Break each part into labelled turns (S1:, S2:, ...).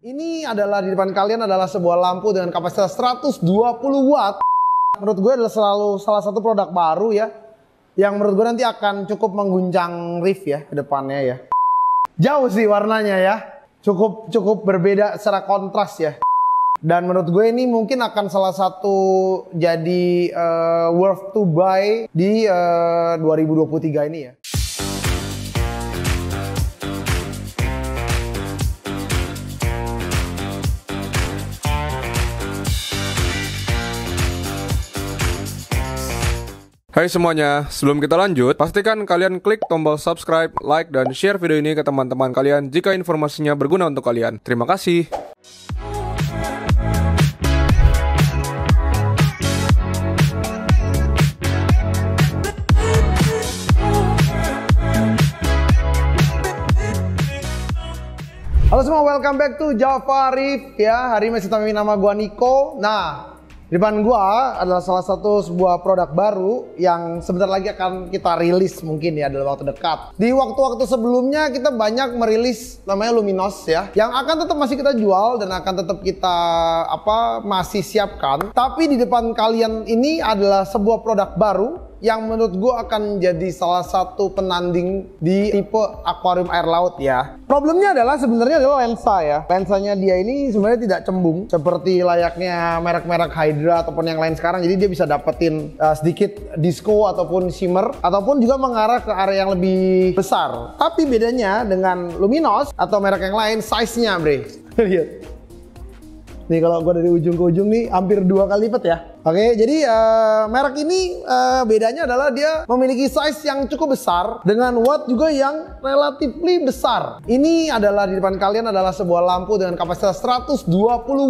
S1: Ini adalah di depan kalian adalah sebuah lampu dengan kapasitas 120 watt. Menurut gue adalah salah satu produk baru ya, yang menurut gue nanti akan cukup mengguncang Rift ya ke depannya ya. Jauh sih warnanya ya, cukup berbeda secara kontras ya. Dan menurut gue ini mungkin akan salah satu jadi worth to buy di 2023 ini ya.
S2: Hai semuanya, sebelum kita lanjut, pastikan kalian klik tombol subscribe, like, dan share video ini ke teman-teman kalian jika informasinya berguna untuk kalian. Terima kasih.
S1: Halo semua, welcome back to Java Rift ya. Hari ini masih temenin nama gua Niko. Nah, di depan gua adalah salah satu sebuah produk baru yang sebentar lagi akan kita rilis mungkin ya dalam waktu dekat. Di waktu-waktu sebelumnya kita banyak merilis namanya Luminos ya, yang akan tetap masih kita jual dan akan tetap kita masih siapkan. Tapi di depan kalian ini adalah sebuah produk baru yang menurut gue akan jadi salah satu penanding di tipe akuarium air laut ya. Problemnya adalah sebenarnya adalah lensa ya. Lensanya dia ini sebenarnya tidak cembung seperti layaknya merek-merek Hydra ataupun yang lain sekarang. Jadi dia bisa dapetin sedikit disco ataupun shimmer ataupun juga mengarah ke area yang lebih besar. Tapi bedanya dengan Luminos atau merek yang lain, size-nya bre. Lihat. Nih kalau gue dari ujung ke ujung nih hampir 2 kali lipat ya. Oke, jadi merek ini bedanya adalah dia memiliki size yang cukup besar dengan watt juga yang relatively besar. Ini adalah di depan kalian adalah sebuah lampu dengan kapasitas 120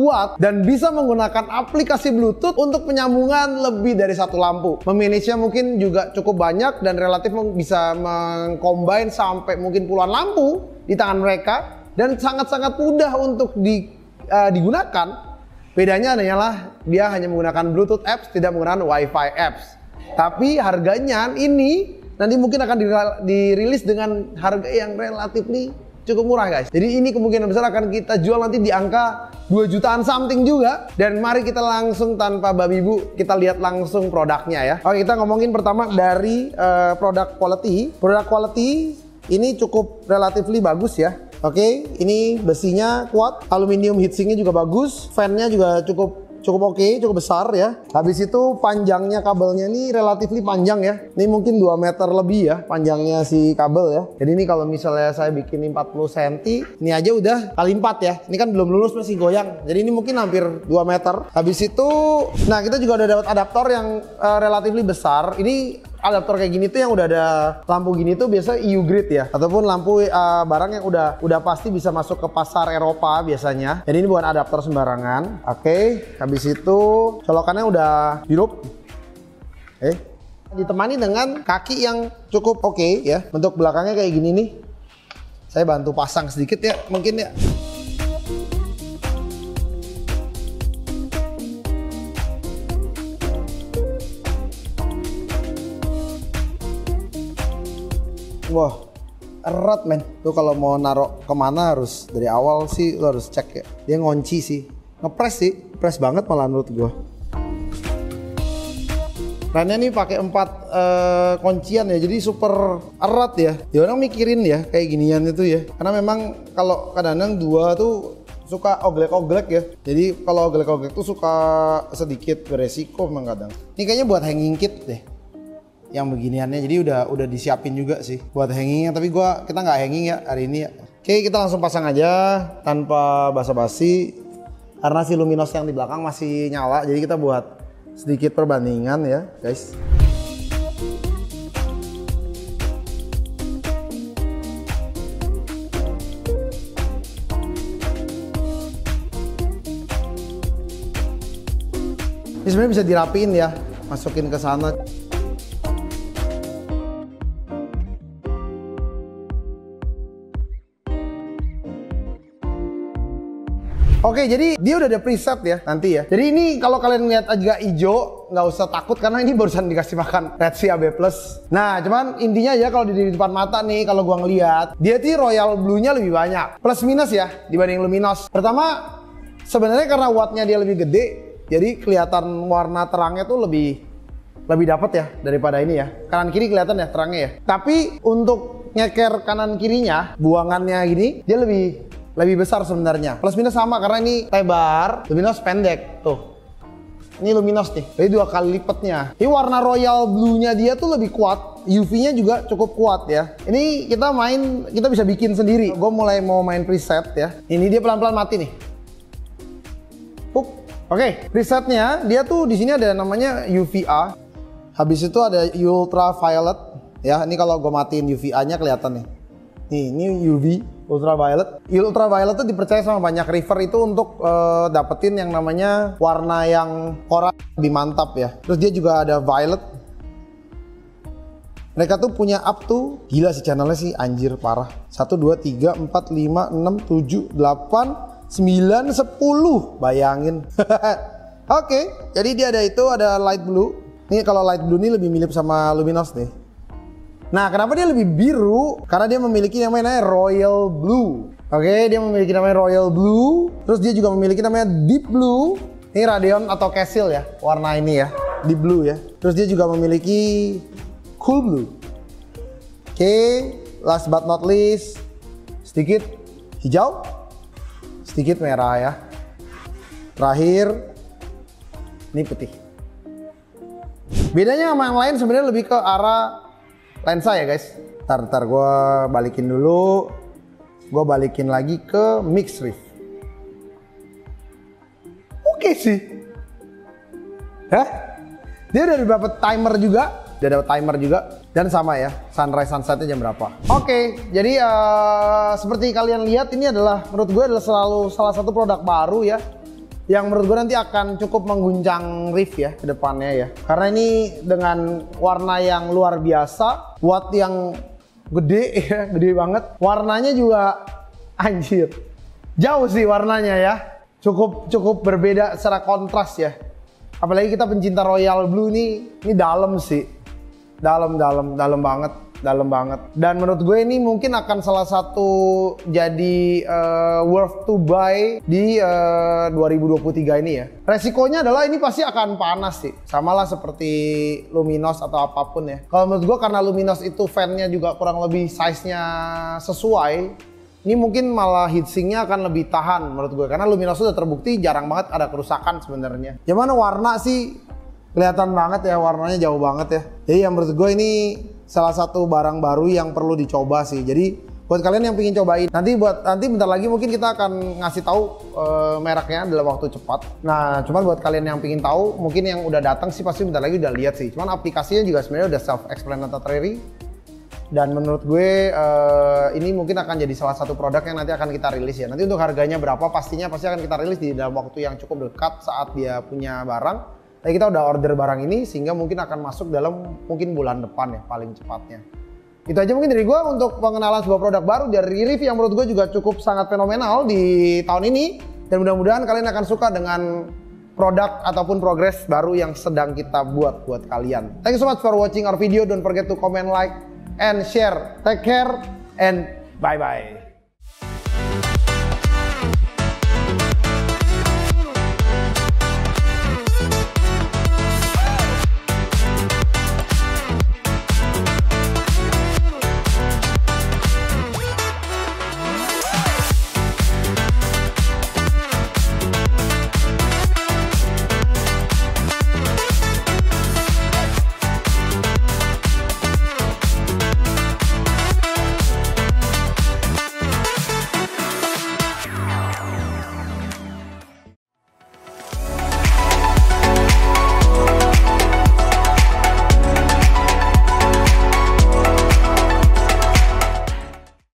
S1: watt dan bisa menggunakan aplikasi Bluetooth untuk penyambungan lebih dari satu lampu. Memanagenya mungkin juga cukup banyak dan relatif bisa mengcombine sampai mungkin puluhan lampu di tangan mereka dan sangat-sangat mudah untuk digunakan. Bedanya adalah dia hanya menggunakan Bluetooth apps, tidak menggunakan Wi-Fi apps. Tapi harganya ini nanti mungkin akan dirilis dengan harga yang relatively cukup murah guys. Jadi ini kemungkinan besar akan kita jual nanti di angka 2 jutaan something juga. Dan mari kita langsung tanpa babi bu, kita lihat langsung produknya ya. Oke, kita ngomongin pertama dari produk quality. Produk quality ini cukup relatively bagus ya. Oke, ini besinya kuat, aluminium heatsinknya juga bagus, fan-nya juga cukup oke, cukup besar ya. Habis itu panjangnya kabelnya ini relatifly panjang ya. Ini mungkin 2 meter lebih ya panjangnya si kabel ya. Jadi ini kalau misalnya saya bikin 40 cm, ini aja udah kali 4 ya. Ini kan belum lulus masih goyang. Jadi ini mungkin hampir 2 meter. Habis itu, nah kita juga udah dapat adaptor yang relatifly besar. Ini adaptor kayak gini tuh yang udah ada lampu gini tuh biasa EU grade ya, ataupun lampu barang yang udah pasti bisa masuk ke pasar Eropa biasanya. Jadi ini bukan adaptor sembarangan. Oke, habis itu colokannya udah hidup. Ditemani dengan kaki yang cukup oke ya. Bentuk belakangnya kayak gini nih. Saya bantu pasang sedikit ya, mungkin ya. Wah, erat men. Tuh kalau mau naruh kemana harus dari awal sih lo harus cek ya. Dia ngunci sih, ngepres sih, press banget malah menurut gua. Remnya nih pakai 4 kuncian ya, jadi super erat ya. Ya orang mikirin ya kayak ginian itu ya. Karena memang kalau kadang-kadang 2 tuh suka oglek-oglek ya. Jadi kalau oglek-oglek tuh suka sedikit beresiko memang kadang. Ini kayaknya buat hanging kit deh. Yang beginiannya, jadi udah disiapin juga sih buat hangingnya, tapi kita nggak hanging ya hari ini ya. Oke, kita langsung pasang aja tanpa basa-basi karena si Luminos yang di belakang masih nyala, jadi kita buat sedikit perbandingan ya guys. Ini sebenarnya bisa dirapiin ya, masukin ke sana. Oke, jadi dia udah ada preset ya nanti ya. Jadi ini kalau kalian lihat agak hijau, nggak usah takut karena ini barusan dikasih makan Red Sea AB+. Nah, cuman intinya ya kalau di depan mata nih, kalau gua ngelihat, dia tuh royal blue-nya lebih banyak. Plus minus ya dibanding luminos. Pertama, sebenarnya karena wattnya dia lebih gede, jadi kelihatan warna terangnya tuh lebih dapat ya daripada ini ya. Kanan kiri kelihatan ya terangnya ya. Tapi untuk nyeker kanan kirinya, buangannya gini, dia lebih besar sebenarnya. Plus minus sama karena ini lebar, luminos pendek. Tuh. Ini luminos nih. Jadi 2 kali lipatnya. Ini warna royal blue-nya dia tuh lebih kuat. UV-nya juga cukup kuat ya. Ini kita bisa bikin sendiri. Gue mulai mau main preset ya. Ini dia pelan-pelan mati nih. Oke, presetnya dia tuh di sini ada namanya UVA. Habis itu ada ultraviolet ya. Ini kalau gue matiin UVA-nya kelihatan nih. Nih, ini UV ultraviolet. Ultraviolet itu dipercaya sama banyak river itu untuk dapetin yang namanya warna yang koral lebih mantap ya. Terus dia juga ada violet. Mereka tuh punya up tuh, gila sih channelnya sih, anjir parah. 1, 2, 3, 4, 5, 6, 7, 8, 9, 10. Bayangin. Oke, jadi dia ada light blue. Ini kalau light blue ini lebih mirip sama luminos nih. Nah, kenapa dia lebih biru? Karena dia memiliki namanya royal blue. Oke, dia memiliki namanya royal blue. Terus dia juga memiliki namanya deep blue. Ini Radeon atau Castle ya, warna ini ya, deep blue ya. Terus dia juga memiliki cool blue. Oke, last but not least, sedikit hijau, sedikit merah ya. Terakhir, ini putih. Bedanya sama yang lain sebenarnya lebih ke arah lensa ya guys. Ntar gue balikin dulu. Gue balikin lagi ke mix riff. Oke sih. Hah? Dia udah dapat timer juga. Dan sama ya, sunrise sunsetnya jam berapa. Oke, jadi seperti kalian lihat ini adalah menurut gue adalah selalu salah satu produk baru ya, yang menurut gue nanti akan cukup mengguncang Riff ya ke depannya ya. Karena ini dengan warna yang luar biasa, watt yang gede ya, gede banget. Warnanya juga anjir. Jauh sih warnanya ya. Cukup berbeda secara kontras ya. Apalagi kita pencinta royal blue ini dalam sih. Dalam banget. Dan menurut gue ini mungkin akan salah satu jadi worth to buy di 2023 ini ya. Resikonya adalah ini pasti akan panas sih, samalah seperti luminos atau apapun ya. Kalau menurut gue karena luminos itu fan-nya juga kurang lebih size-nya sesuai, ini mungkin malah heatsinknya akan lebih tahan menurut gue, karena luminos sudah terbukti jarang banget ada kerusakan sebenarnya. Yang mana warna sih kelihatan banget ya, warnanya jauh banget ya. Jadi yang menurut gue ini salah satu barang baru yang perlu dicoba sih. Jadi buat kalian yang pengen cobain, nanti bentar lagi mungkin kita akan ngasih tahu mereknya dalam waktu cepat. Nah, cuman buat kalian yang pengen tahu, mungkin yang udah datang sih pasti bentar lagi udah lihat sih. Cuman aplikasinya juga sebenarnya udah self explanatory. Dan menurut gue ini mungkin akan jadi salah satu produk yang nanti akan kita rilis ya. Nanti untuk harganya berapa pasti akan kita rilis di dalam waktu yang cukup dekat saat dia punya barang. Tapi kita udah order barang ini sehingga mungkin akan masuk dalam mungkin bulan depan ya paling cepatnya. Itu aja mungkin dari gue untuk pengenalan sebuah produk baru dari Riff yang menurut gue juga cukup sangat fenomenal di tahun ini. Dan mudah-mudahan kalian akan suka dengan produk ataupun progres baru yang sedang kita buat kalian. Thank you so much for watching our video. Don't forget to comment, like, and share. Take care and bye-bye.